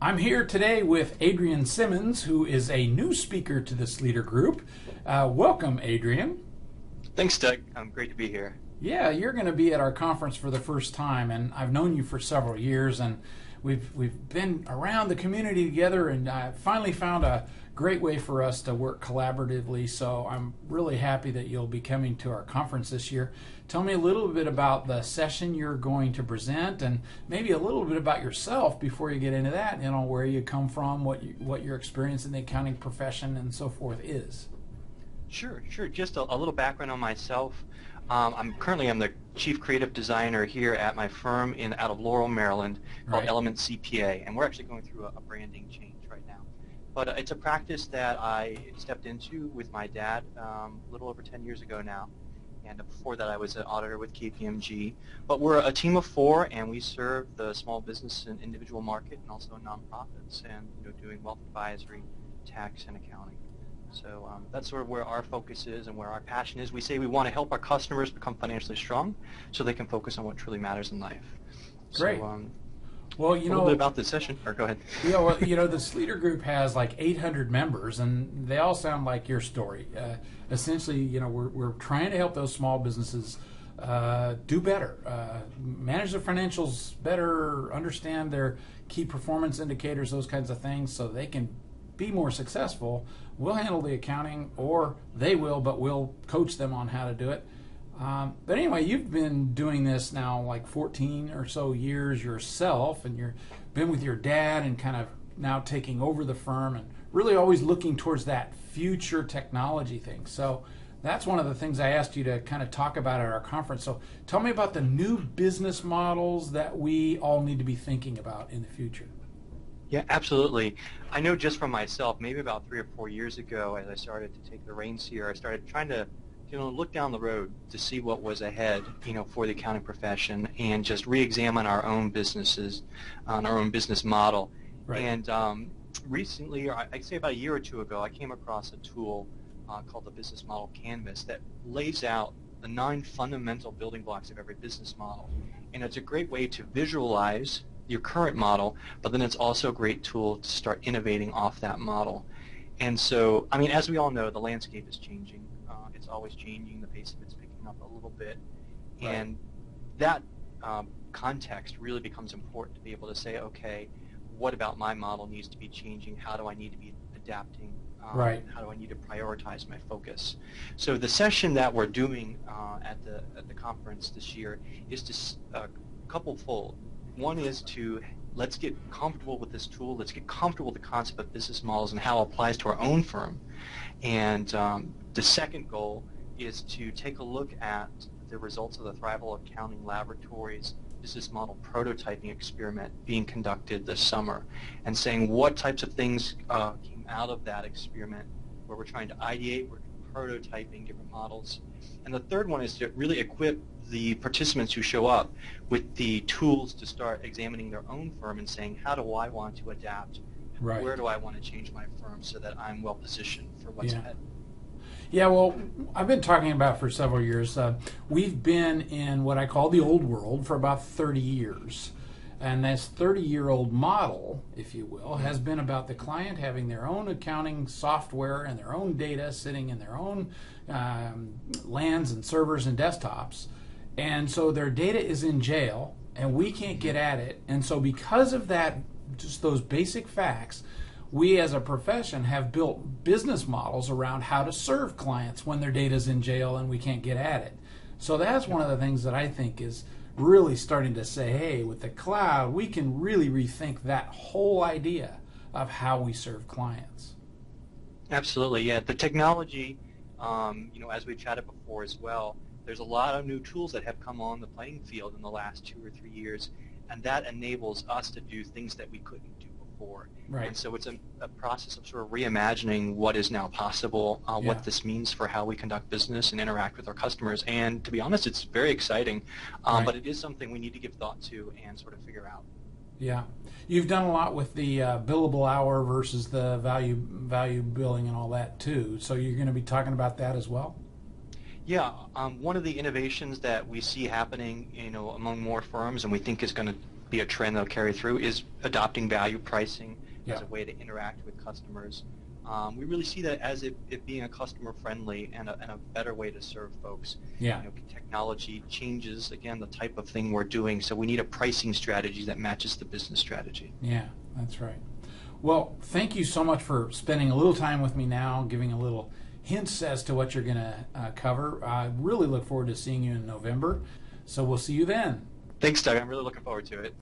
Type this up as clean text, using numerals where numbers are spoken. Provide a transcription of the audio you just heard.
I'm here today with Adrian Simmons, who is a new speaker to the Sleeter group. Welcome, Adrian. Thanks, Doug. Great to be here. Yeah, you're going to be at our conference for the first time, and I've known you for several years, and we've been around the community together, and I finally found a great way for us to work collaboratively. So I'm really happy that you'll be coming to our conference this year. Tell me a little bit about the session you're going to present, and maybe a little bit about yourself before you get into that. You know, where you come from, what your experience in the accounting profession and so forth is. Sure. Just a little background on myself. I'm the chief creative designer here at my firm out of Laurel, Maryland, called Element CPA, and we're actually going through a branding change right now. But it's a practice that I stepped into with my dad a little over 10 years ago now, and before that I was an auditor with KPMG. But we're a team of 4, and we serve the small business and individual market, and also nonprofits, and doing wealth advisory, tax, and accounting. So that's sort of where our focus is and where our passion is. We say we want to help our customers become financially strong so they can focus on what truly matters in life. Great. So, well, a little bit about this session. Or go ahead. Yeah, well, the Sleeter group has like 800 members, and they all sound like your story. Essentially, we're trying to help those small businesses do better, manage their financials better, understand their key performance indicators, those kinds of things, so they can be more successful. We'll handle the accounting, or they will, but we'll coach them on how to do it. But anyway, you've been doing this now like 14 or so years yourself, and you've been with your dad and kind of now taking over the firm and really always looking towards that future technology thing. So that's one of the things I asked you to kind of talk about at our conference. So tell me about the new business models that we all need to be thinking about in the future. Yeah, absolutely. I know just from myself, maybe about 3 or 4 years ago, as I started to take the reins here, I started trying to, look down the road to see what was ahead, for the accounting profession, and just re-examine our own businesses, on our own business model. Right. And recently, or I'd say about a year or 2 ago, I came across a tool called the Business Model Canvas that lays out the 9 fundamental building blocks of every business model. And it's a great way to visualize your current model, but then it's also a great tool to start innovating off that model. And so, as we all know, the landscape is changing. It's always changing. The pace of it's picking up a little bit. Right. And that context really becomes important to be able to say, okay, what about my model needs to be changing? How do I need to be adapting? Right. How do I need to prioritize my focus? So the session that we're doing at the conference this year is just couple-fold. One is let's get comfortable with this tool. Let's get comfortable with the concept of business models and how it applies to our own firm. And the second goal is to take a look at the results of the Thrival Accounting Laboratories business model prototyping experiment being conducted this summer, and saying what types of things came out of that experiment, where we're trying to ideate, we're prototyping different models. And the third one is to really equip the participants who show up with the tools to start examining their own firm and saying, how do I want to adapt? Right. Where do I want to change my firm so that I'm well positioned for what's ahead? Yeah, well, I've been talking about for several years. We've been in what I call the old world for about 30 years. And this 30-year-old model, if you will, has been about the client having their own accounting software and their own data sitting in their own LANs and servers and desktops. And so their data is in jail, and we can't get at it. And so because of that, just those basic facts, we as a profession have built business models around how to serve clients when their data's in jail and we can't get at it. So that's one of the things that I think is really starting to say, hey, with the cloud, we can really rethink that whole idea of how we serve clients. Absolutely, yeah. The technology, as we chatted before as well, there's a lot of new tools that have come on the playing field in the last 2 or 3 years, and that enables us to do things that we couldn't do before. Right. And so it's a process of sort of reimagining what is now possible, what this means for how we conduct business and interact with our customers. And to be honest, it's very exciting, but it is something we need to give thought to and sort of figure out. Yeah. You've done a lot with the billable hour versus the value billing and all that too. So you're going to be talking about that as well? Yeah, one of the innovations that we see happening, among more firms, and we think is going to be a trend that'll carry through is adopting value pricing Yeah. as a way to interact with customers. We really see that as it being a customer-friendly and a better way to serve folks. Yeah. You know, technology changes, again, the type of thing we're doing, so we need a pricing strategy that matches the business strategy. Yeah, that's right. Well, thank you so much for spending a little time with me now, giving a little hints as to what you're going to cover. I really look forward to seeing you in November, so we'll see you then. Thanks, Doug. I'm really looking forward to it.